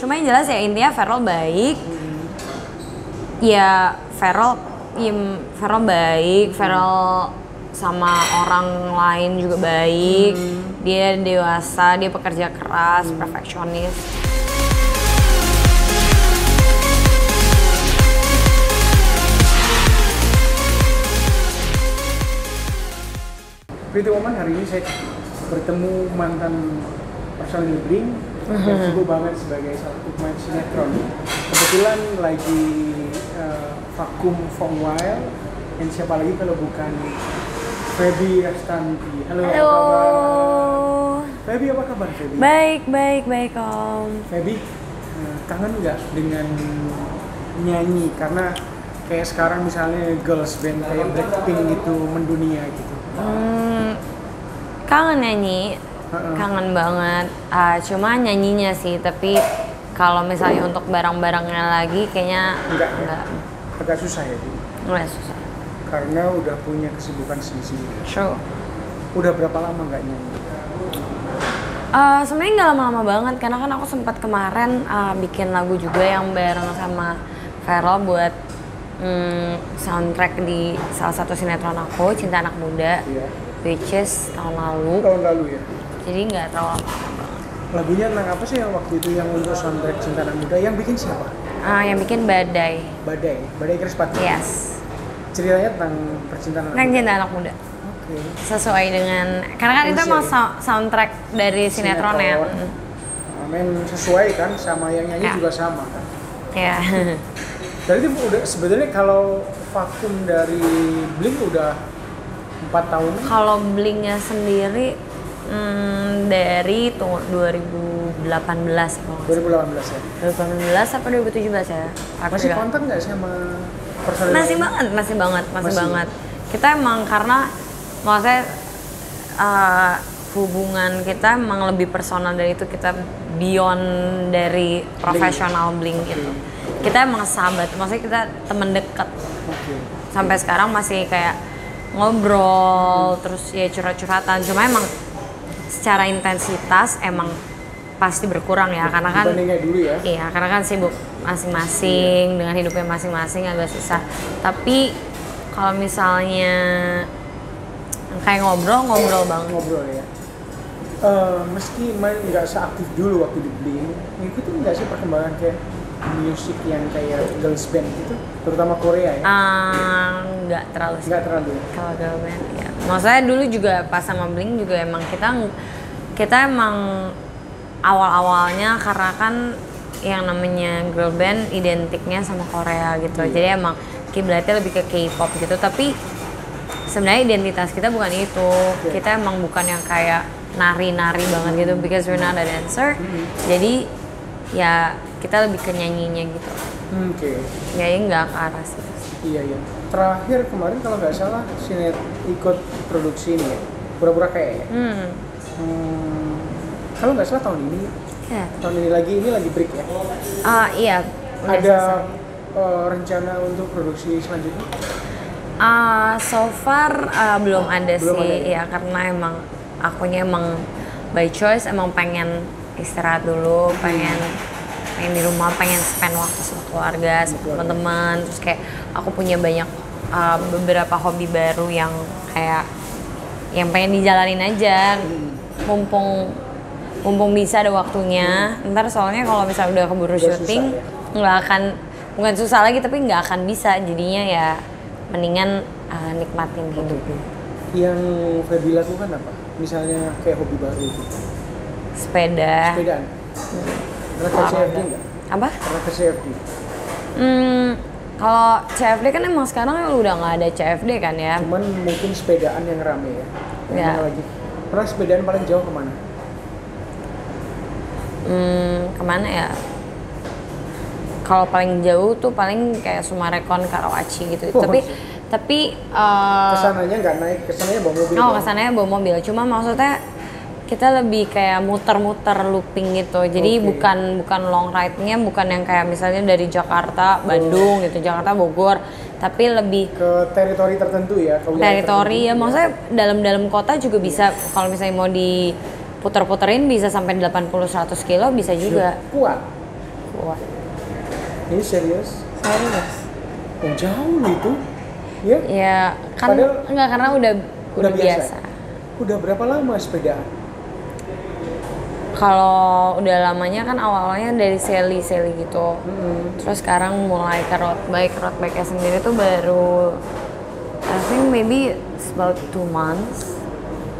Cuma yang jelas ya intinya Feral baik. Ya Feral baik, Feral sama orang lain juga baik. Dia dewasa, dia pekerja keras, perfeksionis. Pretty Woman, hari ini saya bertemu mantan personil Blink yang sibuk banget sebagai satu pemain sinetron. Kebetulan lagi vakum for a while, dan siapa lagi kalau bukan Feby Rastanti. Halo. Apa kabar? Feby, apa kabar Feby? Baik Om. Feby, kangen nggak dengan nyanyi? Karena kayak sekarang misalnya girls band kayak Blackpink gitu mendunia gitu. Kangen nyanyi, kangen banget. Cuma nyanyinya sih, tapi kalau misalnya untuk barang-barangnya lagi kayaknya enggak. Agak susah ya? Enggak susah. Karena udah punya kesibukan sendiri. Sure. Udah berapa lama nggak nyanyi? Sebenarnya nggak lama-lama banget, karena kan aku sempat kemarin bikin lagu juga yang bareng sama Feral buat soundtrack di salah satu sinetron aku, Cinta Anak Muda, which is tahun lalu. Tahun lalu ya? Jadi nggak terlalu lama banget. Lagunya tentang apa sih yang waktu itu yang untuk soundtrack Cinta Anak Muda? Yang bikin siapa? Yang bikin Badai. Badai Krispati? Yes. Ceritanya tentang percintaan anak muda? Cinta Anak Muda. Oke. Sesuai dengan, karena kan itu emang soundtrack dari sinetron ya. Memang sesuai kan, sama yang nyanyi juga sama kan? Ya. Jadi udah sebetulnya kalau vakum dari Blink udah 4 tahun. Kalau Blinknya sendiri dari 2018 kalau 2018 ya? 2018 apa 2017 ya? Masih kontak nggak sama personil? Masih banget. Kita emang karena maksudnya hubungan kita emang lebih personal dari itu, kita beyond dari profesional Blink gitu. Kita emang sahabat, maksudnya kita temen deket. Sampai sekarang masih kayak ngobrol, terus ya curhat-curhatan. Cuma emang secara intensitas emang pasti berkurang ya, karena kan dulu ya. Iya, karena kan sibuk masing-masing dengan hidupnya masing-masing, agak susah. Tapi kalau misalnya kayak ngobrol banget. Ngobrol ya. Meski main nggak seaktif dulu waktu di Blink, ngikutin nggak sih perkembangan kayak musik yang kayak girls band gitu, terutama Korea ya? Nggak terlalu sih. Nggak terlalu. Kalau girl band ya. Maksudnya dulu juga pas sama Blink juga emang kita emang awal-awalnya karena kan yang namanya girl band identiknya sama Korea gitu. Jadi emang kiblatnya lebih ke K-pop gitu. Tapi sebenarnya identitas kita bukan itu. Kita emang bukan yang kayak nari-nari banget gitu, because we're not a dancer. Jadi ya kita lebih ke nyanyinya gitu. Ya nggak ke arah sih. Iya. Terakhir kemarin kalau nggak salah Sinet ikut produksi ini ya, pura-pura kayak ya. Kalau nggak salah tahun ini. Ya. Tahun ini lagi break ya. Iya. Ada rencana untuk produksi selanjutnya? So far belum ada Belum sih. ada. Ya karena emang akunya emang by choice emang pengen istirahat dulu, pengen di rumah, pengen spend waktu sama keluarga, sama teman-teman. Terus kayak aku punya banyak beberapa hobi baru yang kayak yang pengen dijalanin aja, mumpung bisa ada waktunya. Ntar soalnya kalau misalnya udah keburu syuting nggak akan, bukan susah lagi tapi nggak akan bisa, jadinya ya mendingan nikmatin hidup. Yang Feby lakukan apa? Misalnya kayak hobi baru gitu. Sepedaan. Pernah ke CFD nggak? Apa? Pernah ke CFD? Kalau CFD kan emang sekarang udah nggak ada CFD kan ya. Cuman mungkin sepedaan yang rame ya. Ya. Lagi. Pernah sepedaan paling jauh kemana? Kemana ya? Kalau paling jauh tuh paling kayak Sumarekon, Karawaci gitu. Tapi kesananya nggak naik, kesananya bawa mobil. Kesananya bawa mobil. Cuma maksudnya kita lebih kayak muter-muter looping gitu. Jadi bukan long ride-nya, bukan yang kayak misalnya dari Jakarta, Bandung gitu, Jakarta, Bogor, tapi lebih ke teritori tertentu ya. Teritori ya, maksudnya dalam kota juga bisa. Kalau misalnya mau diputer-puterin bisa sampai 80-100 kilo bisa juga. Kuat. kuat. Ini serius? Serius. Oh, jauh loh itu. Ya? Ya kan Padahal enggak, karena udah biasa. Udah berapa lama sepedaan? Kalau udah lamanya kan awalnya dari seli gitu. Terus sekarang mulai ke road bike-nya sendiri tuh baru I think maybe about 2 months.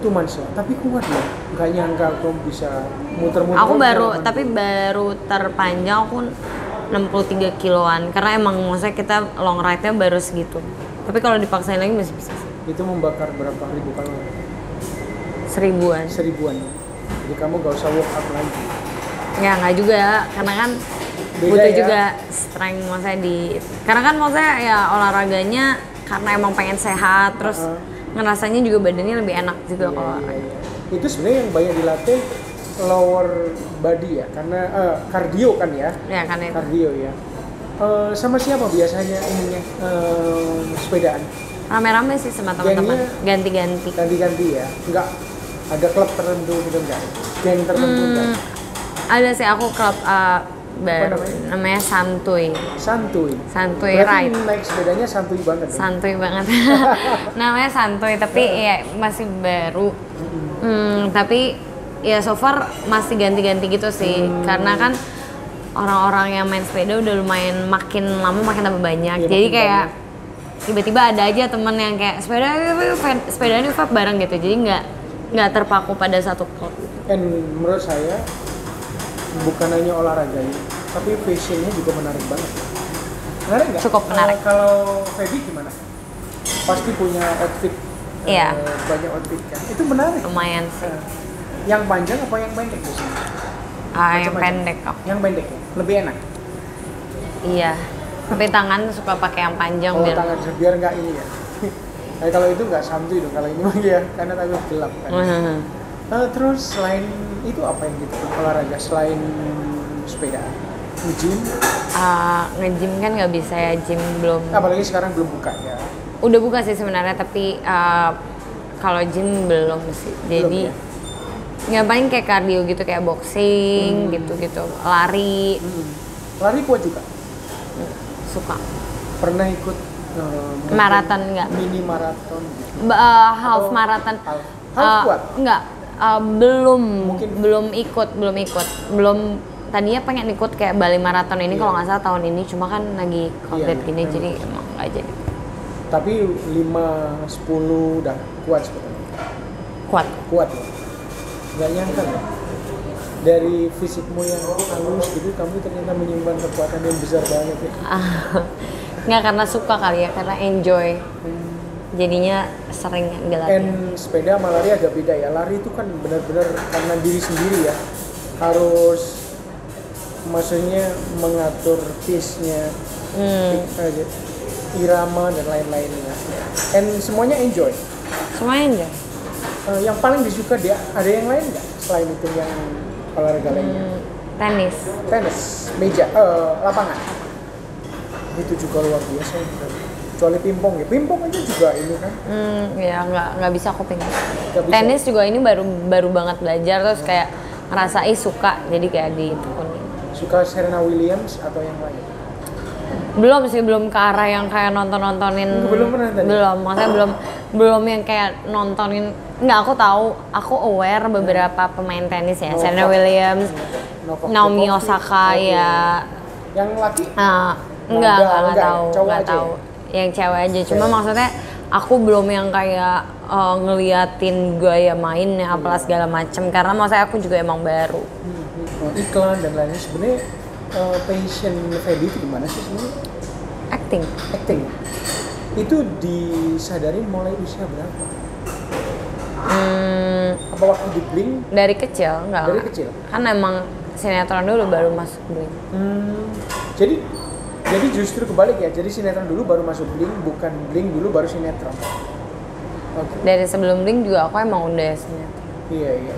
2 months ya, tapi kuat ya. Nggak nyangka kamu bisa muter-muter. Aku baru terpanjang aku 63 kiloan karena emang maksudnya kita long ride-nya baru segitu. Tapi kalau dipaksain lagi masih bisa. Itu membakar berapa ribu kalori? 1000-an. 1000-an. Jadi kamu gak usah work out lagi. Ya nggak juga, karena kan Beda butuh ya? juga strength maksudnya karena kan maksudnya ya olahraganya karena emang pengen sehat, terus ngerasanya juga badannya lebih enak juga kalau olahraga. Itu sebenarnya yang banyak dilatih lower body ya, karena cardio kan ya? Ya kan itu. Cardio ya. Sama siapa biasanya ininya sepedaan? Rame-rame sih sama teman-teman, ganti-ganti. Ganti-ganti ya? Enggak ada klub tertentu gitu enggak? Geng tertentu enggak? Ada sih aku klub baru namanya Santuy Berarti Ride. naik sepedanya santuy banget ya? Santuy banget. Namanya Santuy tapi ya masih baru. Tapi ya so far masih ganti-ganti gitu sih. Karena kan orang-orang yang main sepeda udah lumayan makin lama makin tambah banyak. Ya, jadi makin kayak banyak. tiba-tiba ada aja temen yang kayak sepeda ini Fab bareng gitu. Jadi nggak terpaku pada satu klub. Dan menurut saya bukan hanya olahraganya, tapi fashionnya juga menarik banget. Menarik nggak? Cukup menarik. Kalau Feby gimana? Pasti punya outfit. Iya. Banyak outfit kan. Itu menarik. Lumayan sih. Yang panjang apa yang pendek biasanya? Yang pendek kok. Yang pendek ya? Lebih enak? Iya. Tapi tangan suka pakai yang panjang Oh, tangan biar nggak ini ya. Nah, kalau itu nggak santuy dong, kalau ini mah ya, karena takut gelap kan. Terus selain itu apa yang gitu olahraga selain sepeda? Nge-gym? Nge-gym kan nggak bisa ya, gym belum. Apalagi sekarang belum buka ya. Udah buka sih sebenarnya, tapi kalau gym belum sih. Jadi nggak paling kayak cardio gitu, kayak boxing gitu-gitu, lari. Lari kuat juga? Suka. Pernah ikut maraton nggak? Mini maraton? Half maraton. Half kuat? Nggak. Belum ikut. Tadinya pengen ikut kayak Bali Marathon ini kalau nggak salah tahun ini, cuma kan lagi COVID gini jadi emang nggak jadi. Tapi 5-10 udah kuat sebetulnya. Kuat ya. Nggak nyangka ya. Dari fisikmu yang halus gitu, kamu ternyata menyimpan kekuatan yang besar banget ya. Nggak karena suka kali ya, karena enjoy. Jadinya sering dilatih. And sepeda sama lari agak beda ya. Lari itu kan benar-benar karena diri sendiri ya. Harus maksudnya mengatur pace-nya, irama dan lain-lainnya. And semuanya enjoy. Semuanya enjoy. Yang paling disuka dia, ada yang lain nggak selain itu yang olahraga lainnya? Tenis, meja, lapangan. Itu juga luar biasa. Kecuali pingpong ya, pingpong aja juga ini kan. Ya nggak bisa aku pingpong. Tenis juga ini baru banget belajar, terus kayak ngerasa suka, jadi kayak ditekunin. Suka Serena Williams atau yang lain? Belum ke arah yang kayak nontonin. Belum pernah tadi? Maksudnya belum yang kayak nontonin. Nggak, aku aware beberapa pemain tenis ya, Serena Williams, Naomi Osaka ya. Yang laki? Nggak ya? tahu. Yang cewek aja, cuma maksudnya aku belum yang kayak ngeliatin gaya mainnya apalah segala macem, karena maksudnya aku juga emang baru. Iklan dan lainnya sebenarnya passion Feby itu gimana sih sebenarnya? Acting. Itu disadari mulai usia berapa? Apa waktu di Blink? Dari kecil, enggak. Dari kecil? Kan emang sinetron dulu baru masuk Blink. Jadi justru kebalik ya, jadi sinetron dulu baru masuk Blink, bukan Blink dulu baru sinetron. Okay. Dari sebelum Blink juga aku emang udah sinetron. Iya.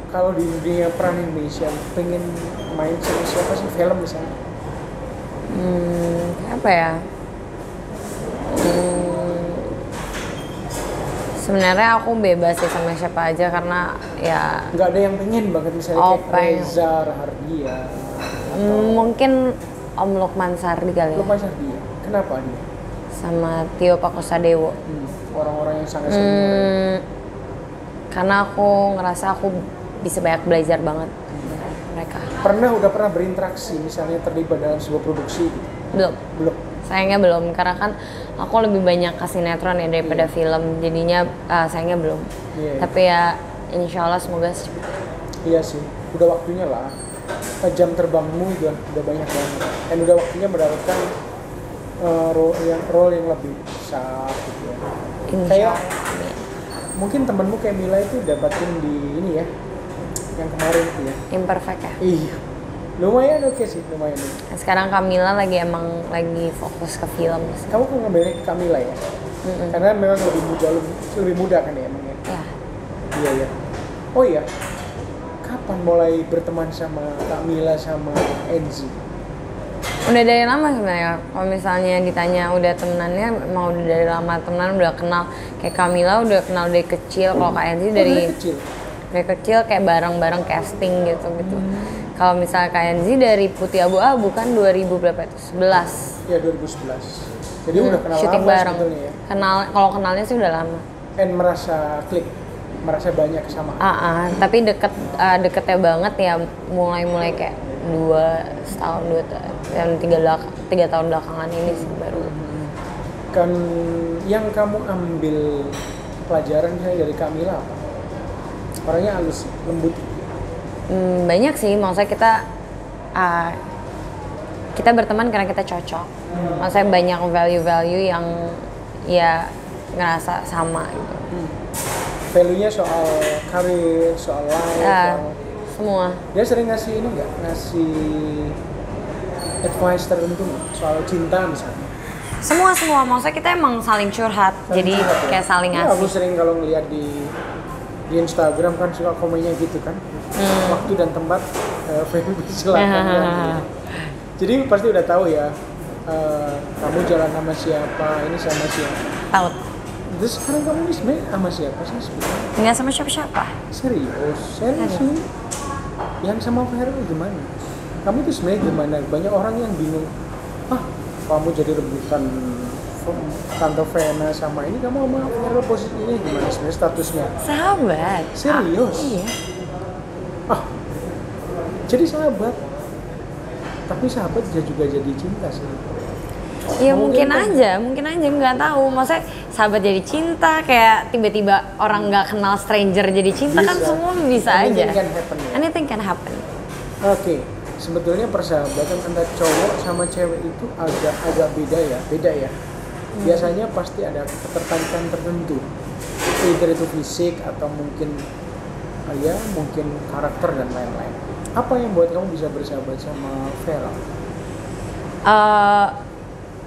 Kalau di dunia peran Indonesia, pengen main sama siapa sih, film misalnya? Apa ya? Sebenarnya aku bebas sih sama siapa aja karena ya Nggak ada yang pengen banget misalnya kayak pengen. Reza Rahardian mungkin Om Lukman Sardi kali ya. Lukman Sardi. Kenapa dia? Sama Tio Pakusadewo. Orang-orang yang sangat senior. Karena aku ngerasa aku bisa banyak belajar banget dari mereka. Udah pernah berinteraksi misalnya terlibat dalam sebuah produksi gitu? Belum. Sayangnya belum, karena kan aku lebih banyak ke sinetron ya daripada film, jadinya sayangnya belum. Tapi ya insya Allah semoga secepatnya. Iya sih, udah waktunya lah. Jam terbangmu udah banyak banget, dan udah waktunya mendapatkan role yang lebih besar gitu ya. Kayak mungkin temenmu kayak Mila itu dapatin di ini ya, yang kemarin itu ya. Imperfect ya? Iya. Lumayan oke sih, lumayan. Sekarang Kamila lagi fokus ke film. Kamu kan ngambilnya ke Kamila ya? Karena memang lebih muda kan ya emangnya? Ya. Iya. Oh iya, kapan mulai berteman sama Kamila sama Enzi? Udah dari lama sebenarnya. Kalau misalnya ditanya udah temenannya, emang udah dari lama temenan, udah kenal. Kayak Kamila udah kenal dari kecil, kalau Kak Enzi dari kecil kayak bareng-bareng casting gitu. Kalau misalnya Kak Enzi dari Putih Abu-Abu kan 2000 berapa itu? 11. Ya 2011. Jadi udah kenal syuting lama bareng. sebetulnya ya. Kalau kenalnya sih udah lama. Merasa klik, merasa banyak kesamaan. Tapi deketnya banget ya, mulai kayak 3 tahun belakangan ini sih baru. Kan yang kamu ambil pelajaran dari Kamila apa? Orangnya halus, lembut. Banyak sih, maksudnya kita berteman karena kita cocok. Maksudnya banyak value-value yang ya ngerasa sama gitu. Value-nya soal karir, soal life, soal semua. Dia sering ngasih ini nggak? Ngasih advice tertentu soal cinta misalnya? Semua. Maksudnya kita emang saling curhat. Jadi kayak saling ngasih. Aku sering kalau ngeliat di Instagram kan suka komennya gitu kan. Waktu dan tempat silakan. Jadi pasti udah tahu ya. Kamu jalan sama siapa, ini sama siapa. Tahu. Terus sekarang kamu ini sebenarnya sama siapa sih sebenarnya? Nggak sama siapa-siapa. Serius sih. Yang sama Ferel gimana? Kamu tuh sebenarnya gimana? Banyak orang yang bingung. Kamu jadi rebutan Tante Vena sama ini, kamu sama Ferel posisinya gimana sebenarnya statusnya? Sahabat. Serius? Iya. Jadi sahabat. Tapi sahabat juga jadi cinta sih. Ya mungkin aja nggak tahu. Maksudnya sahabat jadi cinta, kayak tiba-tiba orang nggak kenal stranger jadi cinta kan semua bisa aja. Anything can happen. Oke. Sebetulnya persahabatan antara cowok sama cewek itu agak beda ya. Biasanya pasti ada ketertarikan tertentu. Either itu fisik atau mungkin karakter dan lain-lain. Apa yang buat kamu bisa bersahabat sama Vera?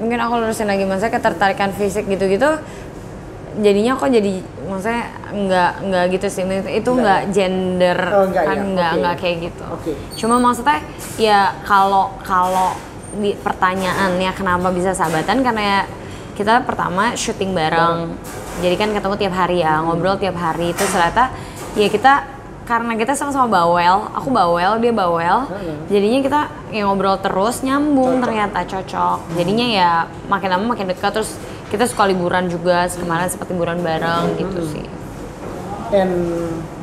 Mungkin aku lurusin lagi, maksudnya ketertarikan fisik gitu-gitu jadinya kok jadi, maksudnya nggak gitu sih, itu nggak gender nggak kayak gitu. Cuma maksudnya ya kalau di pertanyaannya kenapa bisa sahabatan, karena ya kita pertama syuting bareng, jadi kan ketemu tiap hari ya, ngobrol tiap hari. Itu ternyata ya karena kita sama-sama bawel, aku bawel, dia bawel, jadinya kita yang ngobrol terus, nyambung, ternyata cocok. Jadinya ya makin lama makin dekat, terus kita suka liburan juga, kemarin sempat liburan bareng gitu sih. And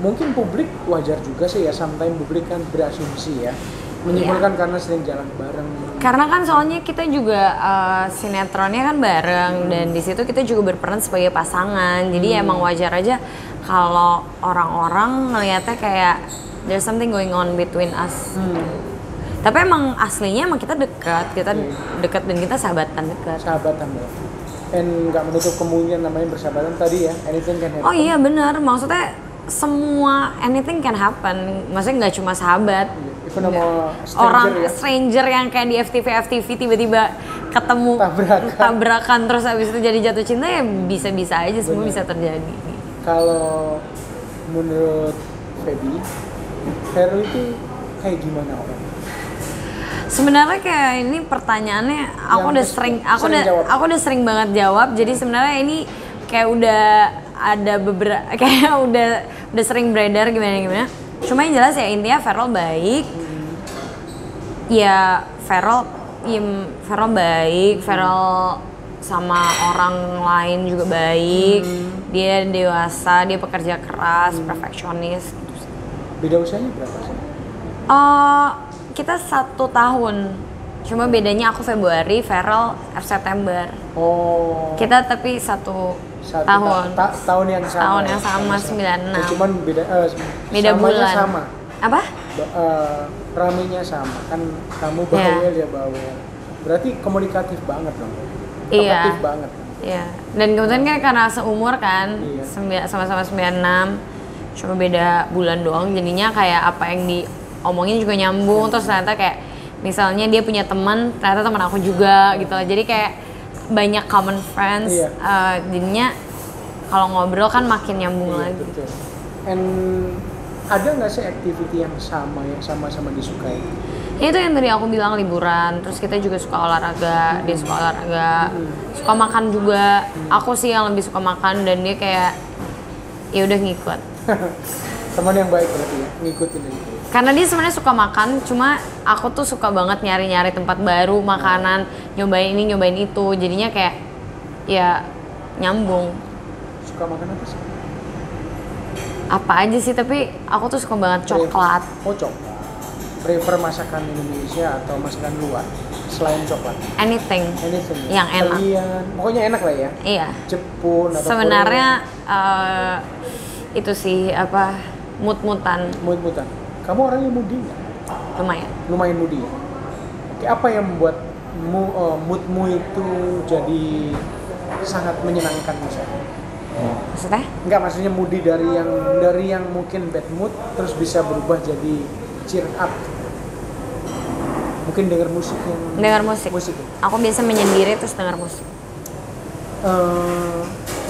mungkin publik wajar juga sih ya, sometimes publik kan berasumsi ya, menyimpulkan karena sering jalan bareng. Karena kan soalnya kita juga sinetronnya kan bareng, dan di situ kita juga berperan sebagai pasangan, jadi emang wajar aja kalau orang-orang ngelihatnya kayak there's something going on between us. Tapi emang aslinya emang kita dekat dan kita sahabatan dekat. Sahabatan ya. And nggak menutup kemungkinan namanya bersahabatan tadi ya, anything can happen. Oh iya benar, maksudnya semua anything can happen. Maksudnya nggak cuma sahabat. Orang stranger yang kayak di FTV tiba-tiba ketemu tabrakan terus habis itu jadi jatuh cinta, ya bisa-bisa aja, semua bisa terjadi. Kalau menurut Feby, Ferel itu kayak gimana orang? Sebenarnya kayak ini pertanyaannya aku udah sering banget jawab. Jadi sebenarnya ini kayak udah ada beberapa kayak udah sering beredar gimana. Cuma yang jelas ya intinya Feral baik. Ya Feral baik, Feral sama orang lain juga baik. Dia dewasa, dia pekerja keras, perfeksionis gitu sih. Beda usianya berapa sih? Kita 1 tahun. Cuma bedanya aku Februari, Feral September. Oh. Kita tapi satu tahun. Tahun yang sama. Tahun yang sama 96. Cuman beda bulan. Sama. Apa? Ramenya sama. Kan kamu bawel ya bawel. Berarti komunikatif banget dong. Iya. Komunikatif banget. Iya. Dan kebetulan kan karena seumur kan, Iya. sama-sama 96. Cuma beda bulan doang, jadinya kayak apa yang diomongin juga nyambung. Terus ternyata kayak misalnya dia punya teman, ternyata teman aku juga gitu. Jadi kayak banyak common friends. Iya. Jadinya kalau ngobrol kan makin nyambung lagi. Betul. And ada nggak sih activity yang sama-sama disukai? Ya itu yang tadi aku bilang, liburan. Terus kita juga suka olahraga, dia suka olahraga, suka makan juga. Aku sih yang lebih suka makan dan dia kayak ya udah ngikut. Teman yang baik berarti ya, ngikutin aja. Karena dia sebenarnya suka makan, cuma aku tuh suka banget nyari-nyari tempat baru, makanan, nyobain ini, nyobain itu. Jadinya kayak ya nyambung. Suka makan apa sih? Apa aja sih, tapi aku tuh suka banget coklat. Oh, coklat. Prefer masakan Indonesia atau masakan luar selain coklat? Anything Anything. yang enak. Kalian, pokoknya enak lah ya. Iya. Jepun atau Sebenarnya itu sih apa mut-mutan. Mut-mutan. Kamu orangnya moody nggak? Lumayan. Lumayan moody. Oke, apa yang membuat moodmu itu jadi sangat menyenangkan misalnya? Maksudnya? Enggak, maksudnya moody dari yang mungkin bad mood terus bisa berubah jadi cheer up. Mungkin dengar musik yang Dengar musik. ya? Aku biasa menyendiri terus dengar musik.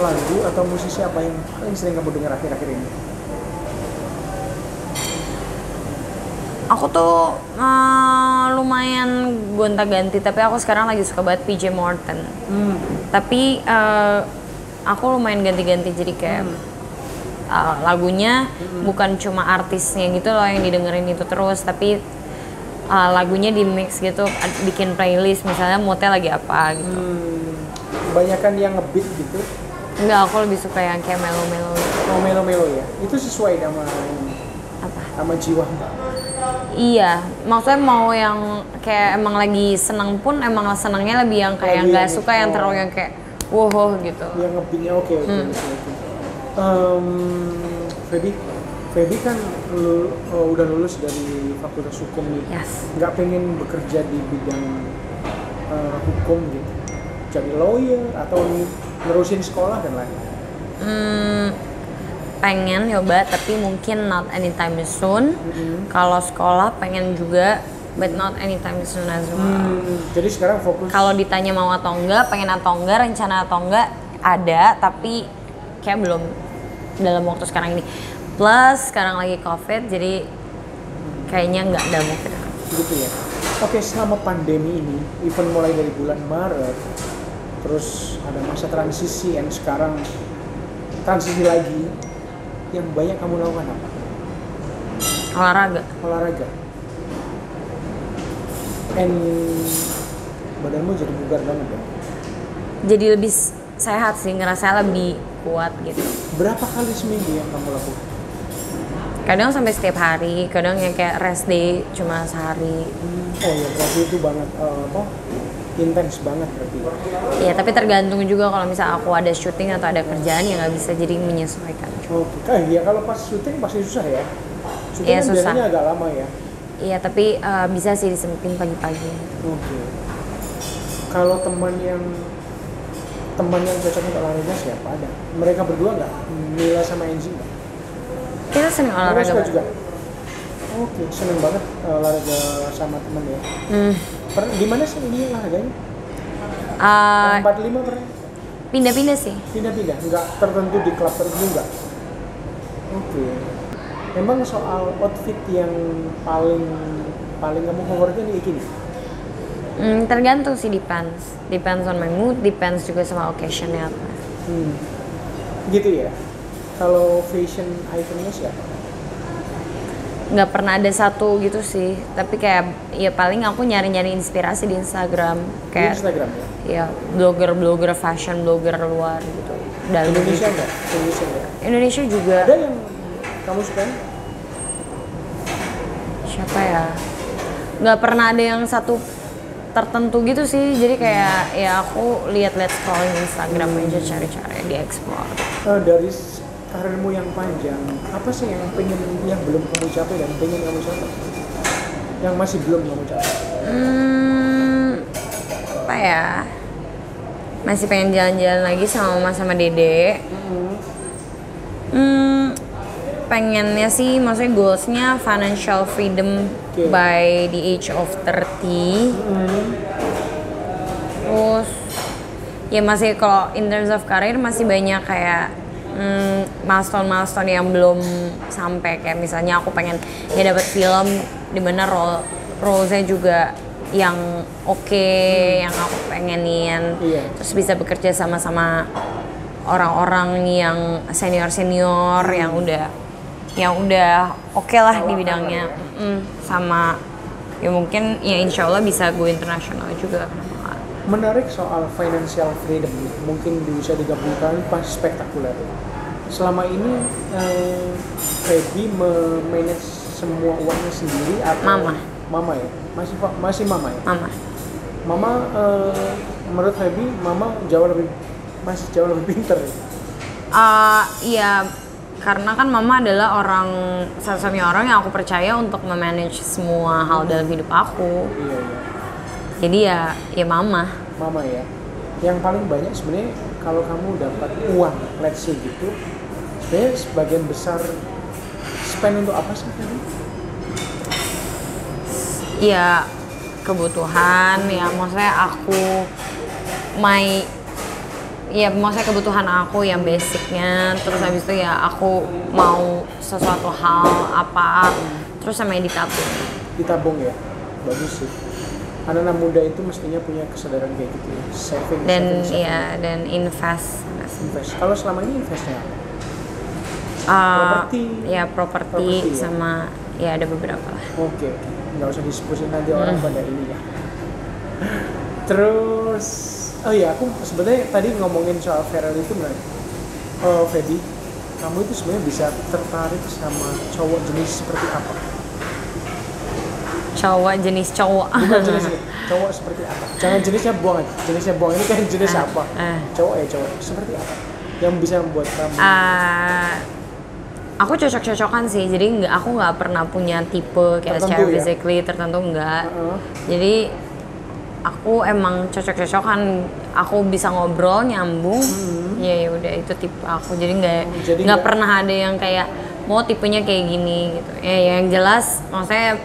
Lagu atau musisi apa yang paling sering kamu dengar akhir-akhir ini? Aku tuh lumayan gonta-ganti, tapi aku sekarang lagi suka banget PJ Morton. Tapi aku lumayan ganti-ganti, jadi kayak lagunya bukan cuma artisnya gitu loh yang didengerin itu terus, tapi lagunya di mix gitu, bikin playlist misalnya moodnya lagi apa gitu. Kebanyakan yang ngebeat gitu? Enggak, aku lebih suka yang kayak melo-melo gitu. Oh, melo-melo ya? Itu sesuai sama Apa? sama jiwa. Iya, maksudnya mau yang kayak emang lagi seneng pun emang senengnya lebih yang kayak Lagi nggak yang suka yang terlalu yang kayak wow gitu. Yang ngebeatnya oke. Feby kan udah lulus dari Fakultas Hukum nih. Yes. Nggak pengen bekerja di bidang hukum gitu, jadi lawyer atau nerusin sekolah dan lain. Pengen nyoba tapi mungkin not anytime soon. Kalau sekolah pengen juga, but not anytime soon as well. Jadi sekarang fokus. Kalau ditanya mau atau enggak, pengen atau enggak, rencana atau enggak ada, tapi kayak belum dalam waktu sekarang ini. Plus sekarang lagi COVID, jadi kayaknya nggak ada mungkin. Gitu ya. Oke, selama pandemi ini, even mulai dari bulan Maret, terus ada masa transisi yang sekarang transisi lagi, yang banyak kamu lakukan apa? Olahraga. And badanmu jadi bugar banget ya? Jadi lebih sehat sih, ngerasa lebih kuat gitu. Berapa kali seminggu yang kamu lakukan? Kadang sampai setiap hari, kadang yang kayak rest day cuma sehari. Oh ya, berarti itu banget intens banget berarti. Iya, tapi tergantung juga kalau misalnya aku ada syuting atau ada kerjaan yang nggak bisa, jadi menyesuaikan. Oke, ya kalau pas syuting pasti susah ya. Syuting Iya, kan susah. biasanya agak lama ya. Iya, tapi bisa sih disempetin pagi-pagi. Oke. Kalau teman yang cocok untuk olahraga siapa ada? Mereka berdua nggak? Mila sama Enzi nggak? Kita sering olahraga Mereka suka bareng. juga. Oke, seneng banget olahraga sama temen ya. Di mana sih ini olahraganya? 45 pernah? Pindah-pindah sih. Pindah-pindah, nggak tertentu di klub tertentu nggak? Oke. Emang soal outfit yang paling kamu favoritnya nih gini? Tergantung sih, depends on my mood, depends juga sama occasionnya apa. Gitu ya. Kalau fashion itemnya siapa? Nggak pernah ada satu gitu sih, tapi kayak ya paling aku nyari-nyari inspirasi di Instagram Di kayak Instagram ya. ya blogger fashion blogger luar gitu. Dalam Indonesia negeri. enggak? Indonesia enggak? Indonesia juga. Ada yang kamu suka? Siapa ya? Nggak pernah ada yang satu tertentu gitu sih, jadi kayak ya aku lihat-lihat scrolling Instagram aja, cari-cari di explore. Dari karirmu yang panjang, apa sih yang belum kamu capai dan pengen kamu capai? Yang masih belum kamu capai? Apa ya? Masih pengen jalan-jalan lagi sama Mama sama Dede. Pengennya sih, maksudnya goalsnya financial freedom by the age of 30. Terus ya masih kalau in terms of career masih banyak kayak milestone yang belum sampai, kayak misalnya aku pengen ya dapat film di mana role-nya juga yang oke, yang aku pengenin. Terus bisa bekerja sama orang-orang yang senior yang udah oke lah di bidangnya. Sama ya mungkin ya insya Allah bisa go internasional juga. Menarik soal financial freedom, mungkin bisa digabungkan pas spektakuler. Selama ini Feby memanage semua uangnya sendiri atau Mama ya? Masih Mama ya? Mama menurut Feby, Mama masih jauh lebih pinter ya? Iya, karena kan Mama adalah satu-satunya orang yang aku percaya untuk memanage semua hal dalam hidup aku. Iya. Jadi ya Mama ya. Yang paling banyak sebenarnya kalau kamu dapat uang, let's say gitu, sebenarnya sebagian besar spend untuk apa sih tadi? Ya kebutuhan, ya maksudnya maksudnya kebutuhan aku yang basicnya, terus habis itu ya aku mau sesuatu hal apa, terus sama yang ditabung ya, bagus sih. Anak-anak muda itu mestinya punya kesadaran kayak gitu ya, saving. Dan invest. Kalau selama ini investnya apa? Properti sama ya ada beberapa lah. Oke. Nggak usah disebutin nanti orang pada ini ya. Terus aku sebenarnya tadi ngomongin soal viral itu menarik. Feby, kamu itu sebenarnya bisa tertarik sama cowok jenis seperti apa? Bukan jenis cowok seperti apa? Jangan jenisnya buang ini kan jenis apa? Cowok seperti apa yang bisa membuat kamu? Aku cocok-cocokan sih, jadi aku nggak pernah punya tipe kayak secara physically tertentu, enggak. Jadi aku emang cocok-cocokan, aku bisa ngobrol nyambung, ya udah itu tipe aku. Jadi nggak pernah ada yang kayak mau tipenya kayak gini gitu. Ya yang jelas, maksudnya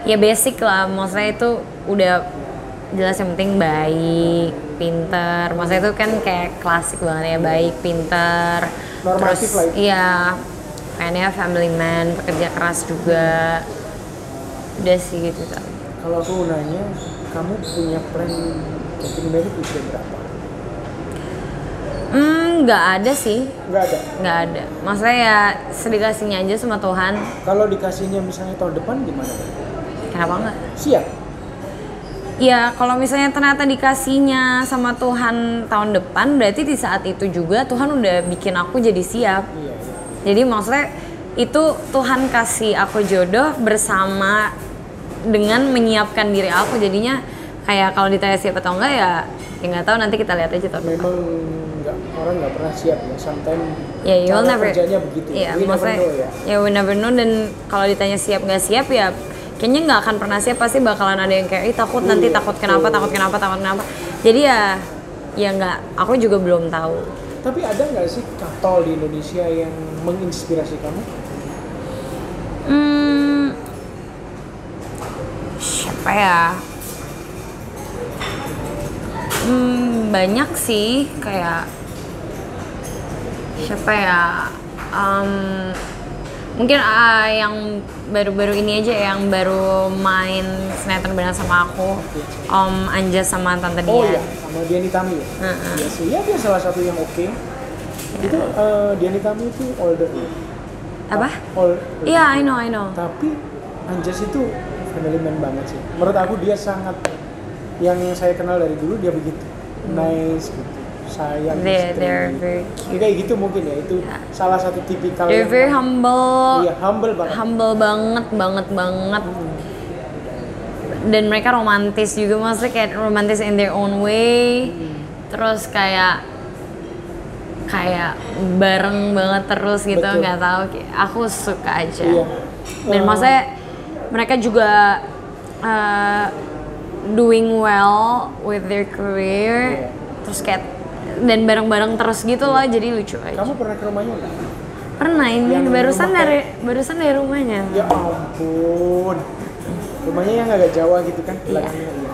ya basic lah, maksudnya itu udah jelas, yang penting baik, pinter. Maksudnya itu kan kayak klasik banget ya, baik, pinter. Normatif terus lah. Iya, kayaknya family man, pekerja keras juga. Udah sih gitu tadi. Kalau aku nanya, kamu punya plan getting married usia berapa? Nggak ada sih. Nggak ada? Maksudnya ya sedikasinya aja sama Tuhan. Kalau dikasihnya misalnya tahun depan gimana? Kenapa nggak? Siap? Ya kalau misalnya ternyata dikasihnya sama Tuhan tahun depan, berarti di saat itu juga Tuhan udah bikin aku jadi siap. Iya. Jadi maksudnya itu Tuhan kasih aku jodoh bersama dengan menyiapkan diri aku, jadinya kayak kalau ditanya siap atau enggak ya nggak tahu, nanti kita lihat aja tahun depan. Memang orang nggak pernah siap ya, sometimes cara kerjanya begitu. We never know ya. Ya we never know, dan kalau ditanya siap nggak siap ya kayaknya nggak akan pernah siap, pasti bakalan ada yang kayak takut nanti, takut kenapa. Jadi ya nggak, aku juga belum tahu. Tapi ada nggak sih couple di Indonesia yang menginspirasi kamu? Siapa ya? Banyak sih, kayak siapa ya? Mungkin yang baru-baru ini aja, yang baru main sinetron bareng sama aku, Om Anjas sama Tante Dian. Oh iya, sama Dian Itami ya? Iya sih, ya dia salah satu yang oke. Itu Dian Nitami itu older ya? Apa? Iya, I know. Tapi Anjas itu family man banget sih. Menurut aku dia sangat, yang saya kenal dari dulu dia begitu. Nice gitu. Sayang They're istri. very Ya, cute. kayak gitu mungkin ya. Itu salah satu tipikal They're yang very humble. Iya, humble banget. Humble banget. Dan mereka romantis juga, maksudnya kayak romantis in their own way. Terus kayak bareng banget terus gitu, Betul. nggak tahu. Aku suka aja. Iya. Dan maksudnya mereka juga doing well with their career. Iya. Terus kayak dan bareng-bareng terus gitu loh, jadi lucu aja. Kamu pernah ke rumahnya nggak? Pernah ini Yang barusan dari rumahnya. Ya ampun. Rumahnya yang agak Jawa gitu kan belakangnya. Iya.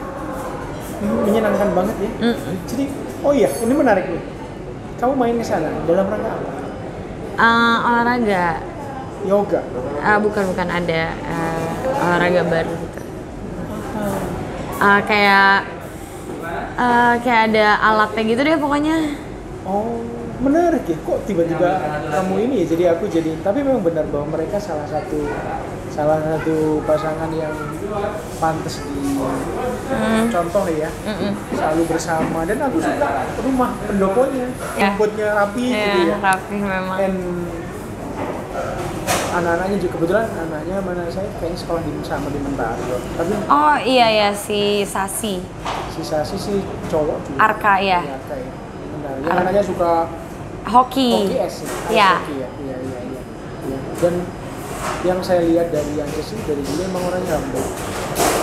Menyenangkan banget ya. Jadi, oh iya, ini menarik nih. Kamu main ke sana dalam rangka apa? Olahraga. Yoga. Bukan ada olahraga baru gitu. Kayak ada alatnya gitu deh pokoknya. Oh, menarik ya. Kok tiba-tiba kamu ini ya? Jadi aku jadi. Tapi memang benar bahwa mereka salah satu pasangan yang pantas di contoh ya. Selalu bersama, dan aku suka rumah pendoponya. Ya. Rumputnya rapi gitu ya. Rapi memang. Dan anak-anaknya juga, kebetulan anaknya mana saya kayaknya sekolah sama di Mentari. Tapi Oh iya si Sasi. sisi cowok juga. Arka ya. Iya, Arka ya. Benar. Yang anaknya suka Hoki. hoki es ya. Iya. Hoki ya. Iya. Dan yang saya lihat dari Anjas sih dari dulu emang orangnya humble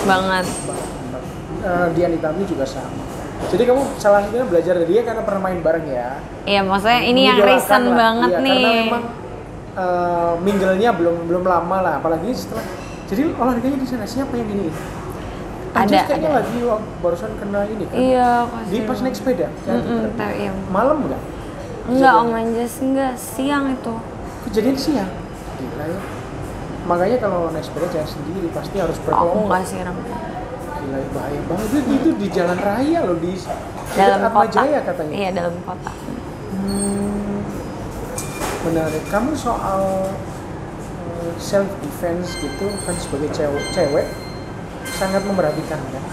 Banget. banget. Dian Nitami juga sama. Jadi kamu salah satunya belajar dari dia karena pernah main bareng ya. Iya maksudnya ini yang Mengidolakan recent lah. banget Iya, nih. Karena memang mingle-nya belum lama lah, apalagi setelah. Jadi olahraganya di sana siapa yang ini? Anjas kayaknya Ada. lagi barusan kena ini kan. Iya, Di pas naik sepeda. Kan? Tapi iya. Malam nggak? Enggak Om Anjas, enggak siang itu. Kejadian siang. Gila ya. Makanya kalau naik sepeda jangan sendiri, pasti harus Aku berkelompok. enggak siram. Gila, bahaya banget. Itu di jalan raya loh, di Dalam dekat kota. Atmajaya katanya. Iya, dalam kota. Menarik. Kamu soal self defense gitu kan, sebagai cewek sangat memperhatikan kan?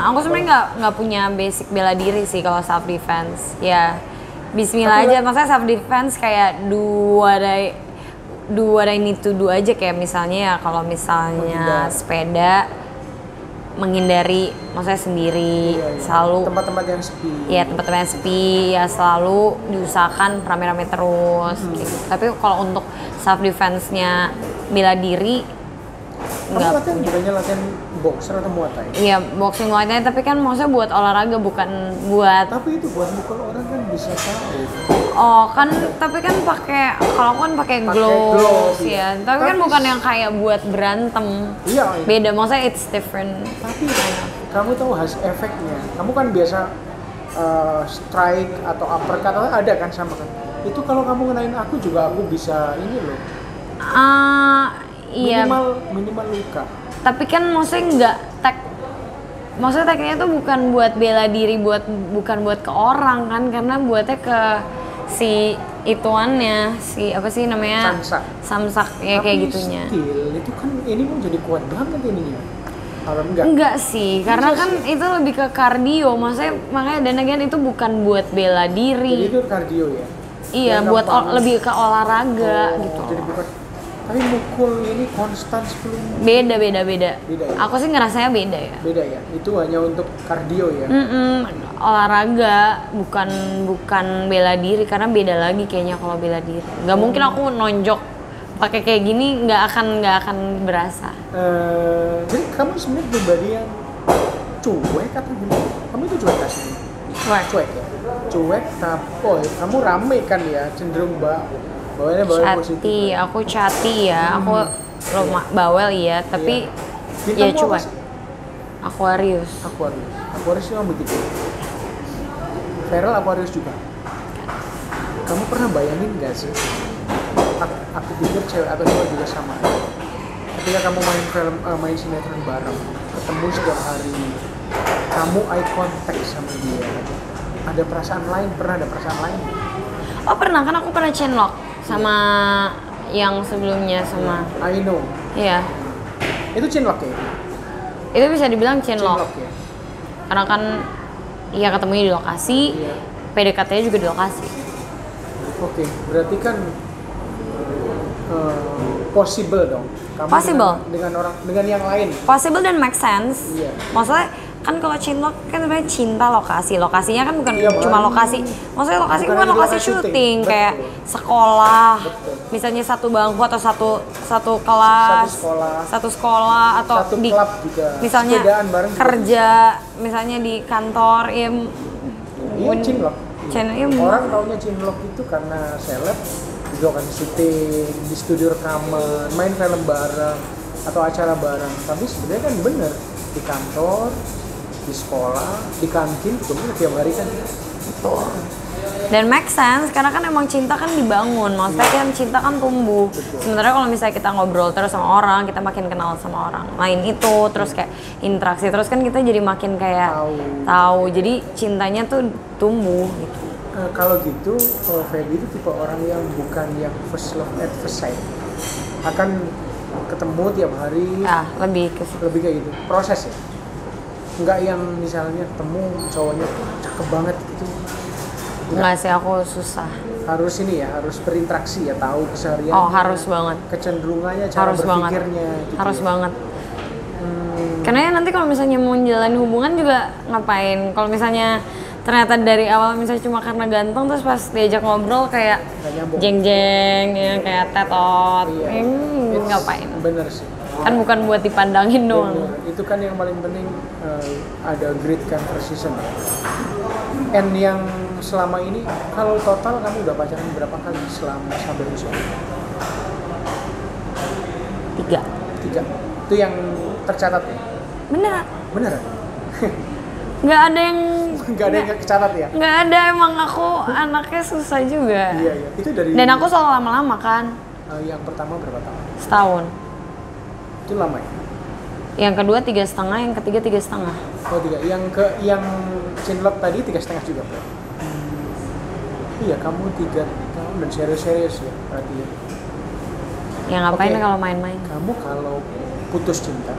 Aku sebenarnya nggak punya basic bela diri sih kalau self defense. Ya, Bismillah aja. Maksudnya self defense kayak do what I need to do aja, kayak misalnya ya kalau misalnya sepeda menghindari, maksudnya sendiri, selalu Tempat-tempat yang sepi. ya tempat-tempat yang sepi ya selalu diusahakan rame-rame terus gitu. Tapi kalau untuk self defense-nya bela diri Kamu nggak latihan bukannya latihan boxer atau muay thai? Iya, boxing Muay Thai, tapi kan maksudnya buat olahraga bukan buat Tapi itu buat mukul orang kan bisa tahu. kan tapi kan kalau kan pakai Pakai gloves gloves, ya. iya. Tapi kan Tapi bukan yang kayak buat berantem. Iya. Beda, maksudnya it's different. Tapi kamu tahu hasil efeknya. Kamu kan biasa strike atau uppercut ada kan sama kan. Itu kalau kamu ngenain aku juga aku bisa ini loh. Iya. Minimal luka. Tapi kan maksudnya maksudnya tekniknya tuh bukan buat bela diri, bukan buat ke orang kan, karena buatnya ke si ituannya, si apa sih namanya? Samsak ya. Tapi kayak gitunya. Still, itu kan ini mau jadi kuat banget ininya. Kalau enggak sih, karena kan itu lebih ke kardio, makanya dan again itu bukan buat bela diri. Jadi itu kardio ya? Iya, buat lebih ke olahraga gitu. Jadi bukan. Tapi mukul ini konstan sebelum. Beda. Ya? Aku sih ngerasanya beda ya. Beda ya. Itu hanya untuk kardio ya. Olahraga bukan bela diri, karena beda lagi kayaknya kalau bela diri. Nggak mungkin aku nonjok pakai kayak gini, nggak akan berasa. Jadi kamu sebenarnya pribadi yang cuek atau gimana? Kamu itu cuek asli? Cuek ya. Cuek tapi kamu rame kan ya, cenderung bawelnya positif. Aku chatty ya, aku bawel ya, tapi ya cuek. Aquarius memang begitu. Feral Aquarius juga. Kamu pernah bayangin nggak sih? Aku pikir cewek atau cowok juga sama. Ketika kamu main sinetron bareng, ketemu setiap hari, kamu eye contact sama dia. Pernah ada perasaan lain? Oh pernah, kan aku pernah chainlock sama yang sebelumnya sama. I know. Iya. Itu chainlock ya? Itu bisa dibilang chainlock. Chainlock ya? Karena kan ya ketemunya di lokasi, Iya. PDKT-nya juga di lokasi. Oke, berarti kan possible dong. Kamu Possible. dengan yang lain. Possible dan make sense. Iya. Maksudnya kan kalau chainlock kan sebenarnya cinta lokasi. Lokasinya kan bukan Iya, cuma Bang. lokasi. Maksudnya lokasi Bukan bukan lagi lokasi lokasi syuting, syuting. kayak Betul. sekolah. Betul. Misalnya satu bangku atau satu kelas, satu sekolah atau Satu di klub juga. misalnya Sepedaan bareng juga kerja, misalnya di kantor ya. Iya, chainlock. Iya. Orang taunya chainlock itu karena seleb, di lokasi syuting, di studio rekaman, main film bareng atau acara bareng. Tapi sebenarnya kan bener di kantor, di sekolah, di kantin juga bener tiap hari kan. Betul. Dan make sense karena kan emang cinta kan dibangun, maksudnya kan cinta kan tumbuh. Sementara kalau misalnya kita ngobrol terus sama orang, kita makin kenal sama orang lain itu, terus kayak interaksi terus kan kita jadi makin kayak tahu. Jadi cintanya tuh tumbuh gitu. Kalau gitu, Feby itu tipe orang yang bukan yang first love at first sight. Akan ketemu tiap hari. Ah, lebih ke situ. Lebih kayak gitu. Proses ya. Enggak yang misalnya ketemu cowoknya cakep banget gitu. Enggak sih, aku susah. Harus ini ya, harus berinteraksi ya, tahu keseharian. Oh, harus banget. Kecenderungannya, cara Harus banget. berpikirnya gitu. Harus ya. banget. Karena ya nanti kalau misalnya mau menjalani hubungan juga ngapain? Kalau misalnya ternyata dari awal misalnya cuma karena ganteng terus pas diajak ngobrol kayak Nggak nyambung. jeng-jeng ya, kayak tetot. Iya. Ngapain? Bener sih. Kan bukan buat dipandangin doang. Bener. Itu kan yang paling penting, ada great conversation ya. And yang selama ini, kalau total kamu udah pacaran berapa kali selama sampai usia? 3. 3. Itu yang tercatat ya? Beneran? Beneran? Nggak ada yang Nggak ada yang kecatat ya? nggak ada, emang aku anaknya susah juga. Iya, iya. Itu dari... Dan aku selalu lama-lama kan, yang pertama berapa tahun? setahun. Itu lama ya? Yang kedua 3,5, yang ketiga 3,5. Oh 3. Yang cinlok tadi 3,5 juga bro? Iya, kamu 3 tahun dan serius-serius ya berarti ya? Ya ngapain Oke. kalau main-main? Kamu kalau putus cinta,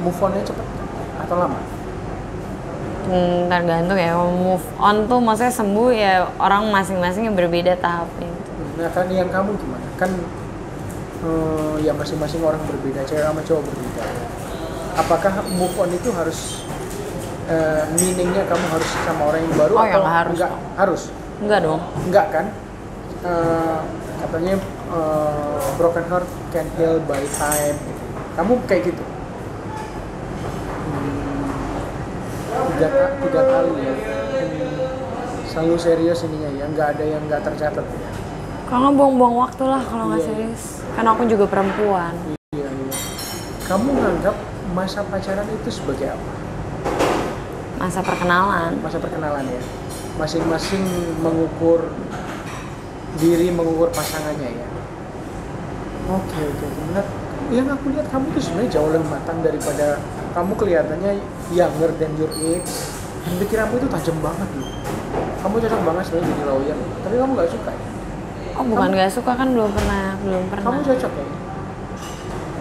move on-nya cepet atau lama? Tergantung ya, move on tuh maksudnya sembuh ya, orang masing-masing yang berbeda tahapnya. Nah kan yang kamu gimana? Kan ya masing-masing orang berbeda, cewek sama cowok berbeda. Apakah move on itu harus meaningnya kamu harus sama orang yang baru Oh, ya atau nggak harus. enggak? Harus? Enggak dong. Enggak kan? Katanya broken heart can heal by time. Kamu kayak gitu? 3 kali ya. Selalu serius ininya ya, nggak ada yang nggak tercatat ya. Kalau nggak buang-buang waktu lah kalau nggak Iya. serius. Karena aku juga perempuan. Iya, iya. Kamu nganggap masa pacaran itu sebagai apa? Masa perkenalan. Masa perkenalan ya. Masing-masing mengukur diri, mengukur pasangannya ya. Oke. Benar. Yang aku lihat kamu tuh sebenarnya jauh lebih matang daripada kamu kelihatannya younger than your age. Dan pikiranmu itu tajam banget loh. Kamu cocok banget sebenarnya jadi lawyer, tapi kamu nggak suka ya? Oh bukan nggak suka, kan belum pernah. Kamu cocok ya?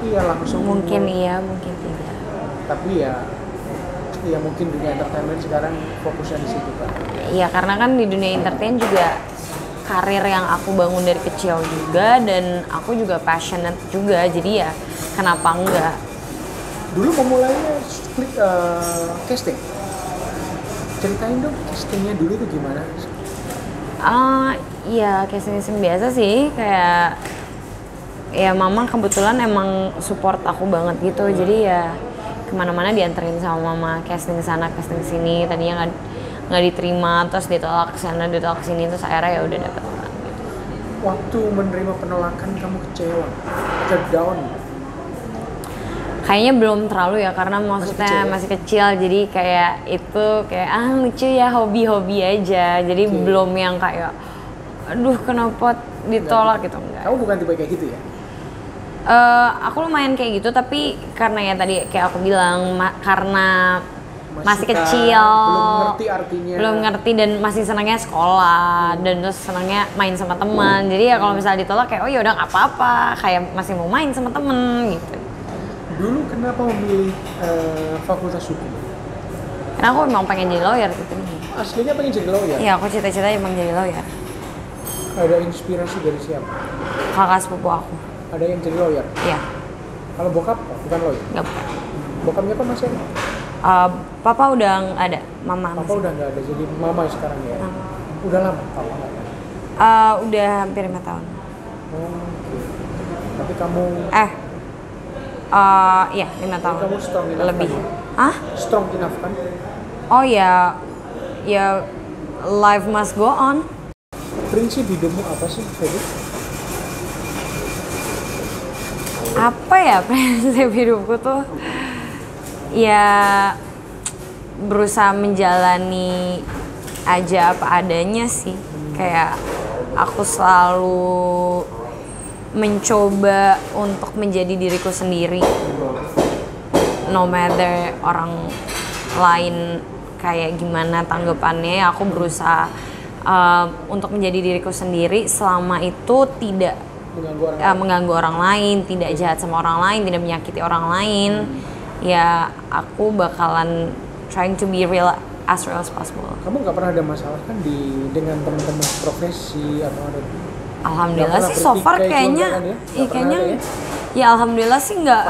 Iya langsung. Mungkin iya, mungkin tidak. Tapi ya mungkin dunia entertainment sekarang fokusnya di situ kan. Iya, karena kan di dunia entertain juga karir yang aku bangun dari kecil juga, dan aku juga passionate juga, jadi ya kenapa enggak. Dulu pemulainya klik casting. Ceritain dong castingnya dulu tuh gimana? Iya, casting biasa sih, kayak ya mama kebetulan emang support aku banget gitu, jadi ya kemana-mana dianterin sama mama, casting sana casting sini. Tadinya nggak diterima, terus ditolak sana ditolak sini, terus akhirnya ya udah dapet orang gitu. Waktu menerima penolakan kamu kecewa, terdown? Kayaknya belum terlalu ya, karena maksudnya masih kecil, jadi kayak itu kayak lucu ya, hobi-hobi aja, jadi belum yang kayak aduh kenapa ditolak gitu, enggak. Kamu bukan tipe kayak gitu ya? Aku lumayan kayak gitu, tapi karena ya tadi kayak aku bilang karena masih kecil, belum ngerti artinya, belum ngerti dan masih senangnya sekolah dan terus senangnya main sama teman. Jadi ya kalau misalnya ditolak kayak oh ya udah nggak apa-apa, kayak masih mau main sama temen gitu. Dulu kenapa memilih fakultas hukum? Karena aku emang pengen jadi lawyer gitu nih. Aslinya pengen jadi lawyer? Iya, aku cita-citanya emang jadi lawyer. Ada inspirasi dari siapa? Kakak sepupu aku. Ada yang jadi lawyer? Iya. Kalau bokap bukan lawyer? Nggak bukan. Bokapnya apa masih ada? Papa udah nggak ada, mama Papa masih. udah nggak ada, jadi mama sekarang ya? Udah lama papa nggak ada? Udah hampir 5 tahun. Oke. Tapi kamu... Iya 5 tahun. Kamu strong enough lebih. kan? Hah? Strong enough kan? Oh ya, ya life must go on. Prinsip hidupmu apa sih, Feby? Apa ya prinsip hidupku tuh? Ya berusaha menjalani aja apa adanya sih. Kayak aku selalu mencoba untuk menjadi diriku sendiri. No matter orang lain kayak gimana tanggapannya, aku berusaha untuk menjadi diriku sendiri selama itu tidak mengganggu orang lain, tidak jahat sama orang lain, tidak menyakiti orang lain. Ya aku bakalan trying to be real as possible. Kamu nggak pernah ada masalah kan dengan teman-teman profesi atau ada? Alhamdulillah sih so far kayaknya, kan ya? Kayaknya ya alhamdulillah sih nggak.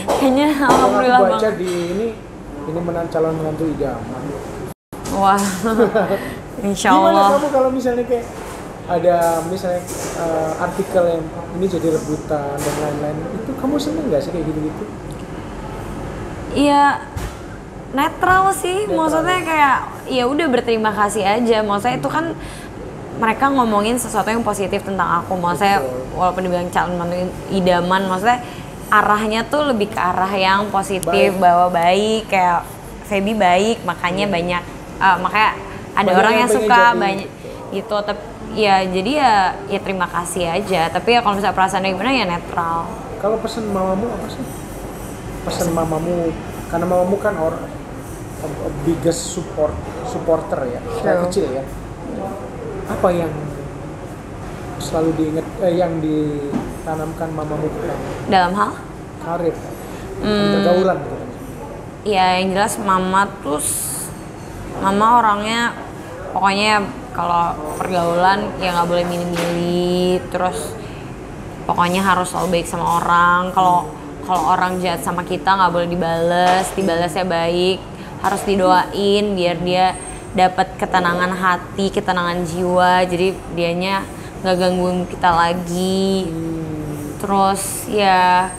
Kayaknya alhamdulillah banget. Aku baca banget. di ini calon menantu idaman. Wah, insya Gimana Allah. kamu kalau misalnya kayak ada misalnya artikel yang ini jadi rebutan dan lain-lain, itu kamu seneng nggak sih kayak gitu-gitu? Iya netral sih, maksudnya kayak ya udah berterima kasih aja. Maksudnya itu kan mereka ngomongin sesuatu yang positif tentang aku. Maksudnya walaupun dibilang calon menantu idaman, maksudnya arahnya tuh lebih ke arah yang positif, bahwa baik, kayak Feby baik, makanya banyak makanya ada banyak orang yang suka jadi, banyak gitu. Tapi ya jadi ya terima kasih aja. Tapi ya kalau misalnya perasaannya gimana ya netral. Kalau pesan mamamu apa sih? Pesan mamamu, karena mamamu kan biggest supporter ya, kayak kecil ya. Apa yang selalu diingat, yang ditanamkan mamamu ke kamu? Dalam hal? Karir, pergaulan gitu. Ya yang jelas mama orangnya pokoknya kalau pergaulan ya nggak boleh milih-milih, terus pokoknya harus selalu baik sama orang. Kalau orang jahat sama kita nggak boleh dibalasnya baik, harus didoain biar dia dapat ketenangan hati, ketenangan jiwa, jadi dianya nggak gangguin kita lagi. Terus ya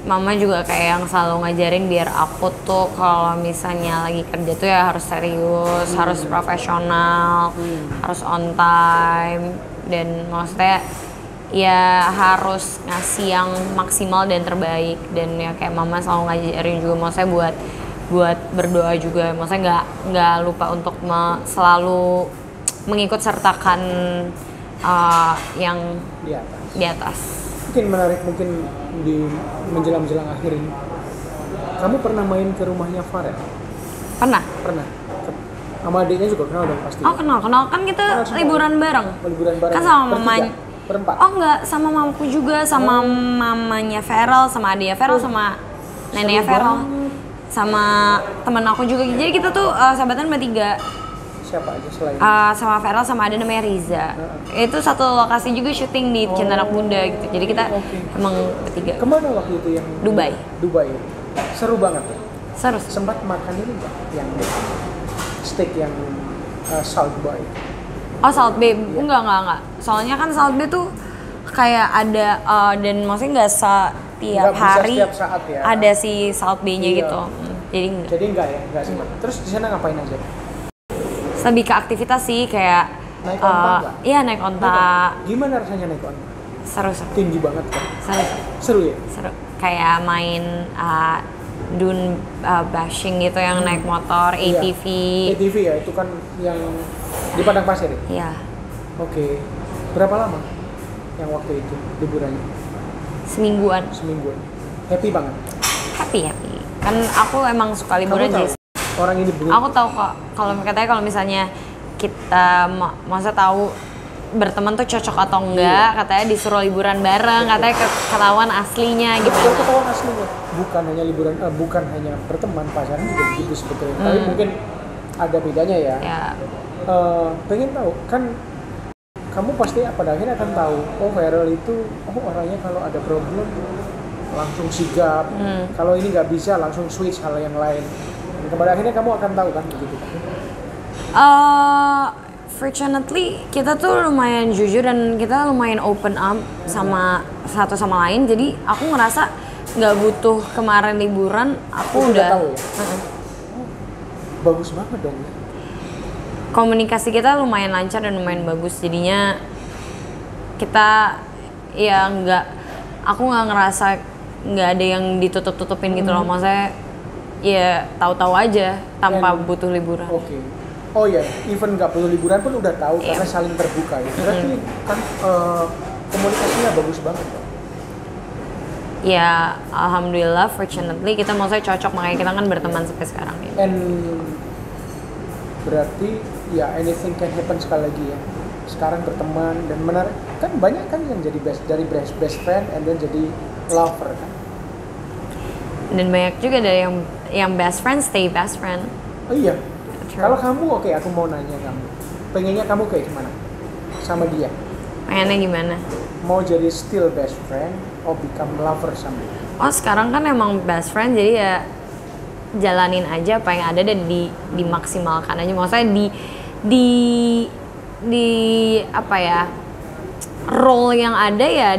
mama juga kayak yang selalu ngajarin biar aku tuh kalau misalnya lagi kerja tuh ya harus serius, harus profesional, harus on time, dan maksudnya ya harus ngasih yang maksimal dan terbaik. Dan ya kayak mama selalu ngajarin juga maksudnya buat berdoa juga, maksudnya nggak lupa untuk selalu mengikut sertakan yang di atas. Mungkin menarik, mungkin di menjelang akhir ini, kamu pernah main ke rumahnya Farel? Pernah. Sama adiknya juga kenal dong pasti. Oh kenal kan kita liburan bareng. Kan sama mamanya. Berempat? Oh enggak, sama mamaku juga, sama mamanya Farel, sama adiknya Farel, sama neneknya Farel, sama temen aku juga. Jadi kita tuh sahabatan bertiga. Siapa aja selain? Sama Farel, sama ada namanya Riza. Itu satu lokasi juga syuting di Cinta Anak Muda gitu. Jadi kita emang bertiga. Kemana waktu itu yang? Dubai. Seru banget ya? Seru. Sempat makan ini nggak? Yang steak yang Salt Bay? Oh Salt Bay? Enggak. Soalnya kan Salt Bay tuh kayak ada dan maksudnya nggak setiap hari setiap saat ya. Ada si Salt Bay-nya gitu. Jadi enggak ya? Enggak sempat. Terus di sana ngapain aja? Lebih ke aktivitas sih, kayak naik onta nggak? Iya naik onta. Gimana rasanya naik onta? Seru. Tinggi banget kan? Seru ya? Seru. Kayak main dune bashing gitu yang naik motor, ATV. ATV ya, itu kan yang di padang pasir ya? Iya. Oke. Berapa lama yang waktu itu liburannya? Semingguan. Happy banget? Happy. Kan aku emang suka liburan jadi. orang ini belum. Aku tahu kok, kalau misalnya kita masa tahu berteman tuh cocok atau enggak, katanya disuruh liburan bareng, katanya ketahuan aslinya gitu. Betul, ketahuan aslinya. Bukan hanya liburan, bukan hanya berteman, pacaran juga begitu sebetulnya. Tapi mungkin ada bedanya ya. Pengen tahu kan, kamu pasti pada akhirnya akan tahu, oh Feral itu, orangnya kalau ada problem langsung sigap, kalau ini nggak bisa langsung switch hal yang lain. Dan pada akhirnya kamu akan tahu kan begitu kan? Fortunately kita tuh lumayan jujur dan kita lumayan open up sama satu sama lain, jadi aku ngerasa nggak butuh kemarin liburan aku udah tahu ya? Bagus banget dong. Komunikasi kita lumayan lancar dan lumayan bagus, jadinya kita ya aku nggak ngerasa nggak ada yang ditutup-tutupin gitu loh, maksudnya ya tahu-tahu aja tanpa butuh liburan. Oke. Oh ya, even nggak perlu liburan pun udah tahu karena saling terbuka ya. Berarti kan komunikasinya bagus banget. Ya, alhamdulillah, fortunately kita maksudnya cocok, makanya kita kan berteman sampai sekarang ini. And berarti ya anything can happen sekali lagi ya. Sekarang berteman dan menarik kan, banyak kan yang jadi dari best friend and then jadi lover kan. Dan banyak juga dari yang best friend stay best friend. Oh iya. Kalau kamu, oke, aku mau nanya kamu, pengennya kamu kayak gimana sama dia? Pengennya gimana? Mau jadi still best friend or become lover sama dia? Oh sekarang kan emang best friend, jadi ya jalanin aja apa yang ada dan dimaksimalkan aja. Maksudnya di apa ya, role yang ada ya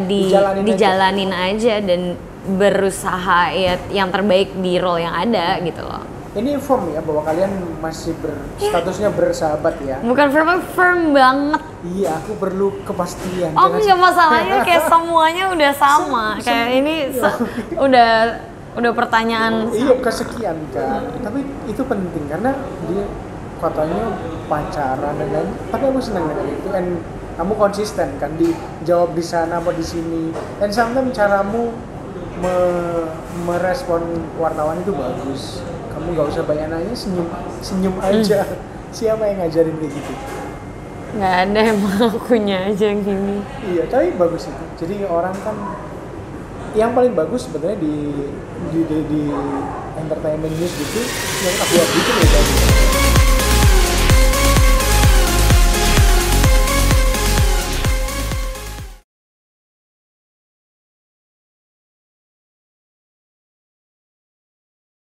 dijalanin aja dan berusaha ya yang terbaik di role yang ada gitu loh. Ini firm ya bahwa kalian masih statusnya bersahabat ya? Bukan firm banget. Iya, aku perlu kepastian. Oh nggak, masalahnya kayak semuanya udah sama. Kayak ini udah pertanyaan. Iya, kesekian kan. Tapi itu penting karena dia katanya pacaran dan lain. Tapi aku senang dengan itu. Dan kamu konsisten kan dijawab di sana apa di sini. Dan sometimes caramu merespon wartawan itu bagus. Kamu nggak usah banyak nanya, senyum aja. Siapa yang ngajarin kayak gitu? Nggak ada, emang akunya aja yang gini. Iya, tapi bagus itu. Jadi orang kan yang paling bagus sebenarnya di entertainment news gitu yang aku bikin ya.